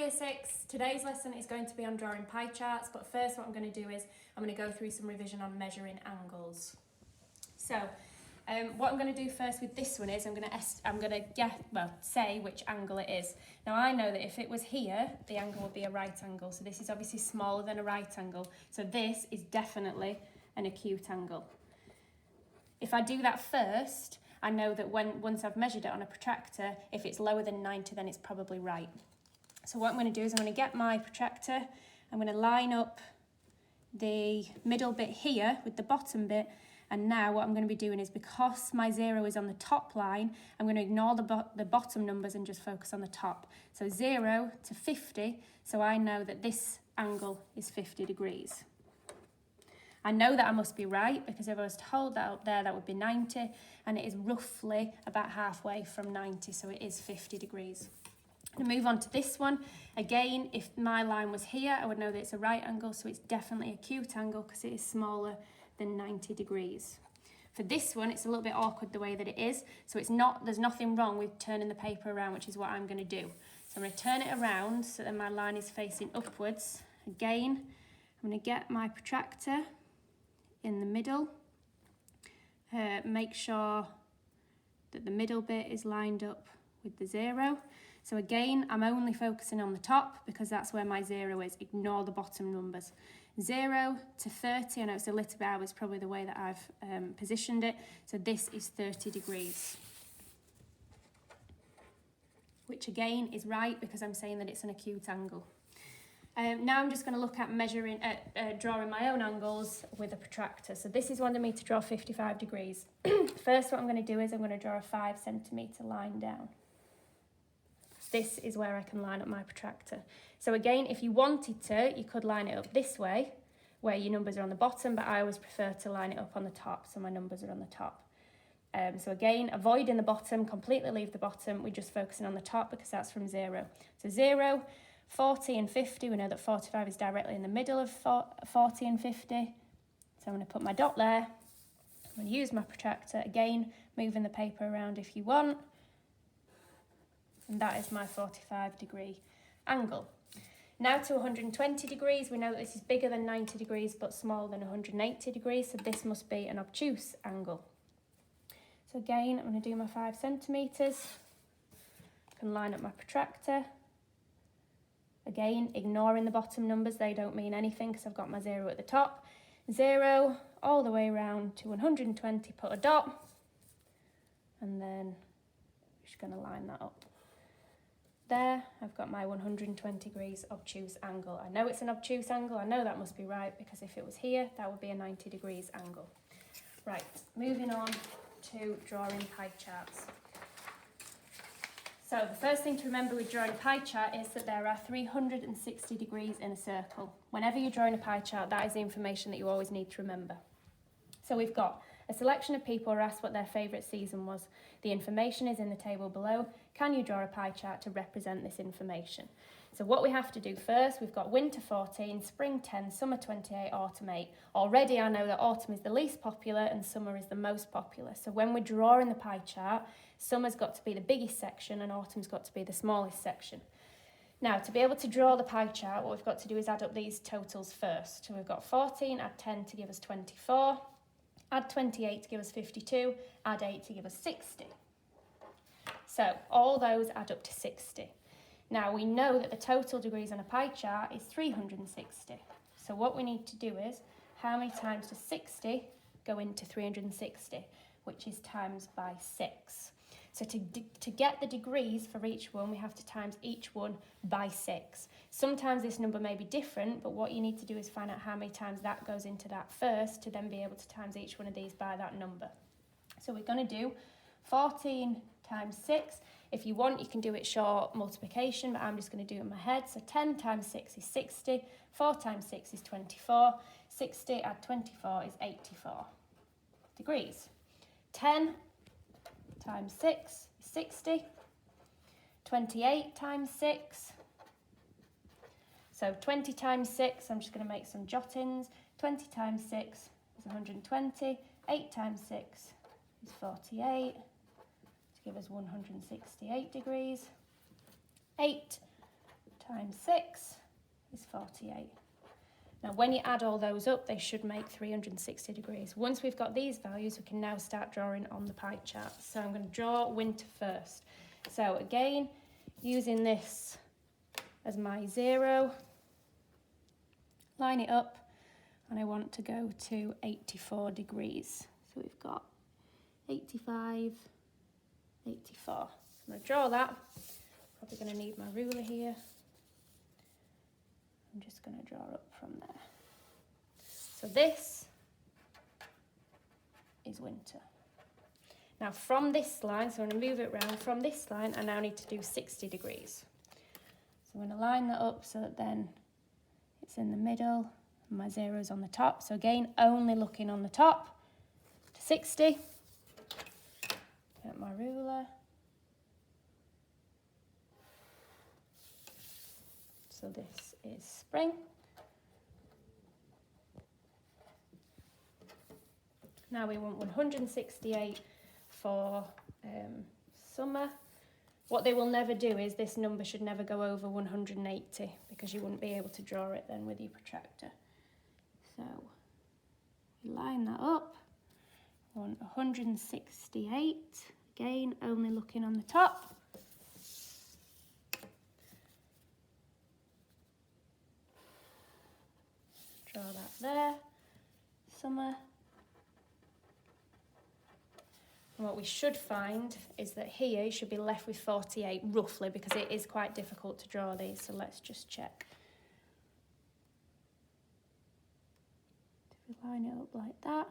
Year 6, today's lesson is going to be on drawing pie charts, but first what I'm going to do is I'm going to go through some revision on measuring angles. So what I'm going to do first with this one is I'm going to say which angle it is. Now I know that if it was here, the angle would be a right angle, so this is obviously smaller than a right angle, so this is definitely an acute angle. If I do that first, I know that once I've measured it on a protractor, if it's lower than 90, then it's probably right. So what I'm going to do is I'm going to get my protractor, I'm going to line up the middle bit here with the bottom bit, and now what I'm going to be doing is, because my 0 is on the top line, I'm going to ignore the bottom numbers and just focus on the top. So 0 to 50, so I know that this angle is 50 degrees. I know that I must be right, because if I was to hold that up there, that would be 90, and it is roughly about halfway from 90, so it is 50 degrees. I'm going to move on to this one. Again, if my line was here, I would know that it's a right angle, so it's definitely acute angle because it is smaller than 90 degrees. For this one, it's a little bit awkward the way that it is, so there's nothing wrong with turning the paper around, which is what I'm going to do. So I'm going to turn it around so that my line is facing upwards. Again, I'm going to get my protractor in the middle, make sure that the middle bit is lined up with the 0. So again, I'm only focusing on the top because that's where my 0 is. Ignore the bottom numbers. 0 to 30, I know it's a little bit out, it's probably the way that I've positioned it. So this is 30 degrees, which again is right because I'm saying that it's an acute angle. Now I'm just going to look at drawing my own angles with a protractor. So this is wanting me to draw 55 degrees. First, what I'm going to do is I'm going to draw a 5 centimetre line down. This is where I can line up my protractor. So again, if you wanted to, you could line it up this way, where your numbers are on the bottom, but I always prefer to line it up on the top, so my numbers are on the top. So again, avoiding the bottom, completely leave the bottom, we're just focusing on the top because that's from 0. So 0, 40 and 50, we know that 45 is directly in the middle of 40 and 50. So I'm going to put my dot there. I'm going to use my protractor, again, moving the paper around if you want. And that is my 45 degree angle. Now to 120 degrees, we know that this is bigger than 90 degrees but smaller than 180 degrees, so this must be an obtuse angle. So again, I'm going to do my 5 centimetres. I can line up my protractor. Again, ignoring the bottom numbers, they don't mean anything because I've got my 0 at the top. 0 all the way around to 120, put a dot, and then I'm just going to line that up. There, I've got my 120 degrees obtuse angle. I know it's an obtuse angle, I know that must be right because if it was here, that would be a 90 degrees angle. Right, moving on to drawing pie charts. So the first thing to remember with drawing a pie chart is that there are 360 degrees in a circle. Whenever you're drawing a pie chart, that is the information that you always need to remember. So we've got a selection of people are asked what their favourite season was. The information is in the table below. Can you draw a pie chart to represent this information? So what we have to do first, we've got winter 14, spring 10, summer 28, autumn 8. Already I know that autumn is the least popular and summer is the most popular. So when we're drawing the pie chart, summer's got to be the biggest section and autumn's got to be the smallest section. Now, to be able to draw the pie chart, what we've got to do is add up these totals first. So we've got 14, add 10 to give us 24. Add 28 to give us 52, add 8 to give us 60. So all those add up to 60. Now we know that the total degrees on a pie chart is 360. So what we need to do is, how many times does 60 go into 360, which is times by 6. So to get the degrees for each one, we have to times each one by 6. Sometimes this number may be different, but what you need to do is find out how many times that goes into that first to then be able to times each one of these by that number. So we're going to do 14 times 6. If you want, you can do it short multiplication, but I'm just going to do it in my head. So 10 times 6 is 60, 4 times 6 is 24, 60 add 24 is 84 degrees. 10 times 6 is 60, 28 times 6, so 20 times 6, I'm just going to make some jottings, 20 times 6 is 120, 8 times 6 is 48, to give us 168 degrees, 8 times 6 is 48. Now, when you add all those up, they should make 360 degrees. Once we've got these values, we can now start drawing on the pie chart. So I'm going to draw winter first. So again, using this as my 0, line it up, and I want to go to 84 degrees. So we've got 85, 84. I'm going to draw that. Probably going to need my ruler here. I'm just going to draw up from there. So this is winter. Now from this line, so I'm going to move it around, from this line I now need to do 60 degrees. So I'm going to line that up so that then it's in the middle and my 0 is on the top. So again, only looking on the top to 60. Get my ruler. So this is spring. Now we want 168 for summer. What they will never do is this number should never go over 180 because you wouldn't be able to draw it then with your protractor. So we line that up. I want 168, again only looking on the top. Draw that there, summer. And what we should find is that here you should be left with 48 roughly, because it is quite difficult to draw these, so let's just check. If we line it up like that,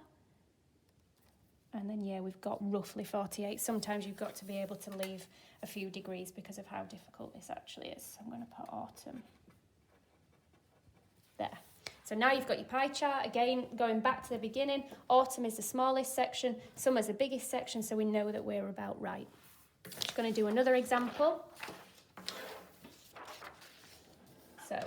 and then yeah, we've got roughly 48. Sometimes you've got to be able to leave a few degrees because of how difficult this actually is. So I'm going to put autumn there. So now you've got your pie chart. Again, going back to the beginning, autumn is the smallest section, summer's the biggest section, so we know that we're about right. Just going to do another example. So,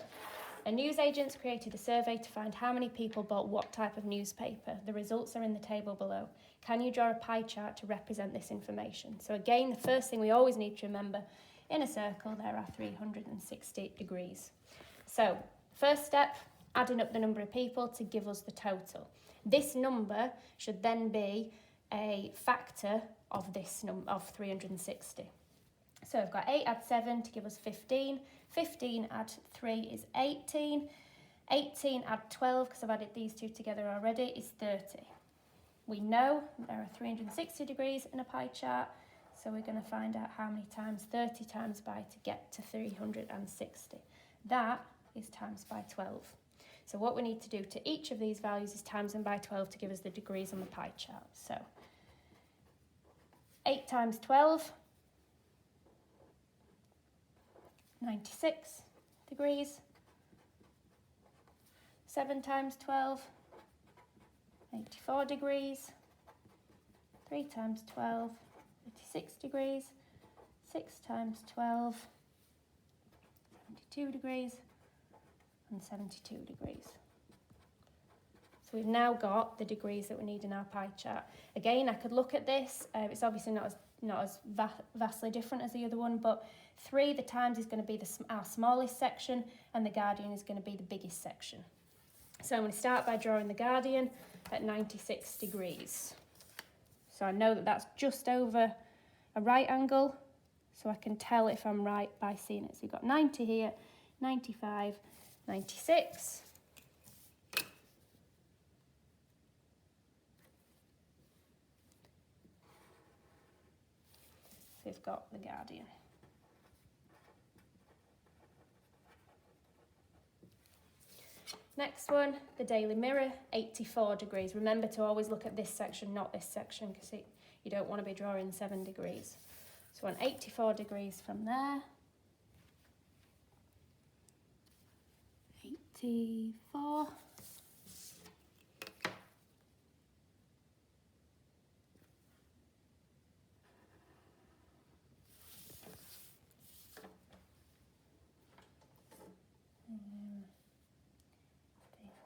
a newsagent's created a survey to find how many people bought what type of newspaper. The results are in the table below. Can you draw a pie chart to represent this information? So again, the first thing we always need to remember, in a circle there are 360 degrees. So, first step, adding up the number of people to give us the total. This number should then be a factor of this number of 360. So I've got 8 add 7 to give us 15. 15 add 3 is 18. 18 add 12, because I've added these two together already, is 30. We know there are 360 degrees in a pie chart, so we're going to find out how many times 30 times by to get to 360. That is times by 12. So what we need to do to each of these values is times them by 12 to give us the degrees on the pie chart. So 8 times 12, 96 degrees. 7 times 12, 84 degrees. 3 times 12, 86 degrees. 6 times 12, 72 degrees. And 72 degrees. So we've now got the degrees that we need in our pie chart. Again, I could look at this. It's obviously not as vastly different as the other one, but 3, the times, is going to be our smallest section, and the Guardian is going to be the biggest section. So I'm going to start by drawing the Guardian at 96 degrees. So I know that that's just over a right angle, so I can tell if I'm right by seeing it. So you've got 90 here, 95, 96. So we've got the Guardian. Next one, the Daily Mirror, 84 degrees. Remember to always look at this section, not this section, because you don't want to be drawing 7 degrees. So on 84 degrees from there. 84.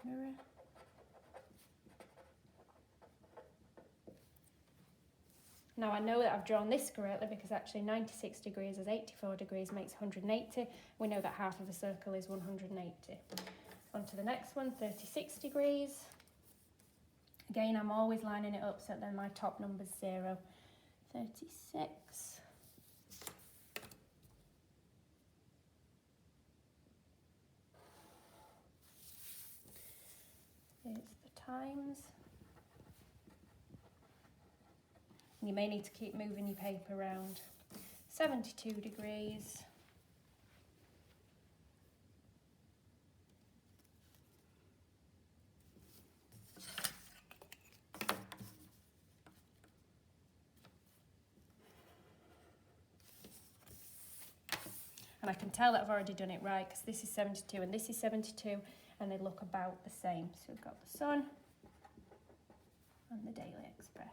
Mirror. Now I know that I've drawn this correctly because actually 96 degrees is 84 degrees makes 180. We know that half of a circle is 180. On to the next one, 36 degrees. Again, I'm always lining it up so that then my top number's 0. 36. Here's the times. You may need to keep moving your paper around. 72 degrees. And I can tell that I've already done it right because this is 72 and this is 72 and they look about the same. So we've got the Sun and the Daily Express.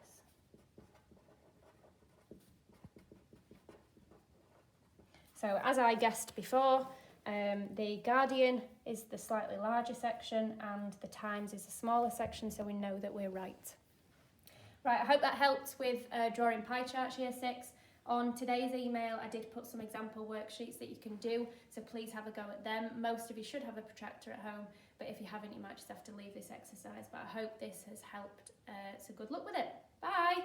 So as I guessed before, the Guardian is the slightly larger section and the Times is the smaller section, so we know that we're right. Right, I hope that helped with drawing pie charts year 6. On today's email, I did put some example worksheets that you can do, so please have a go at them. Most of you should have a protractor at home, but if you haven't, you might just have to leave this exercise. But I hope this has helped, so good luck with it. Bye!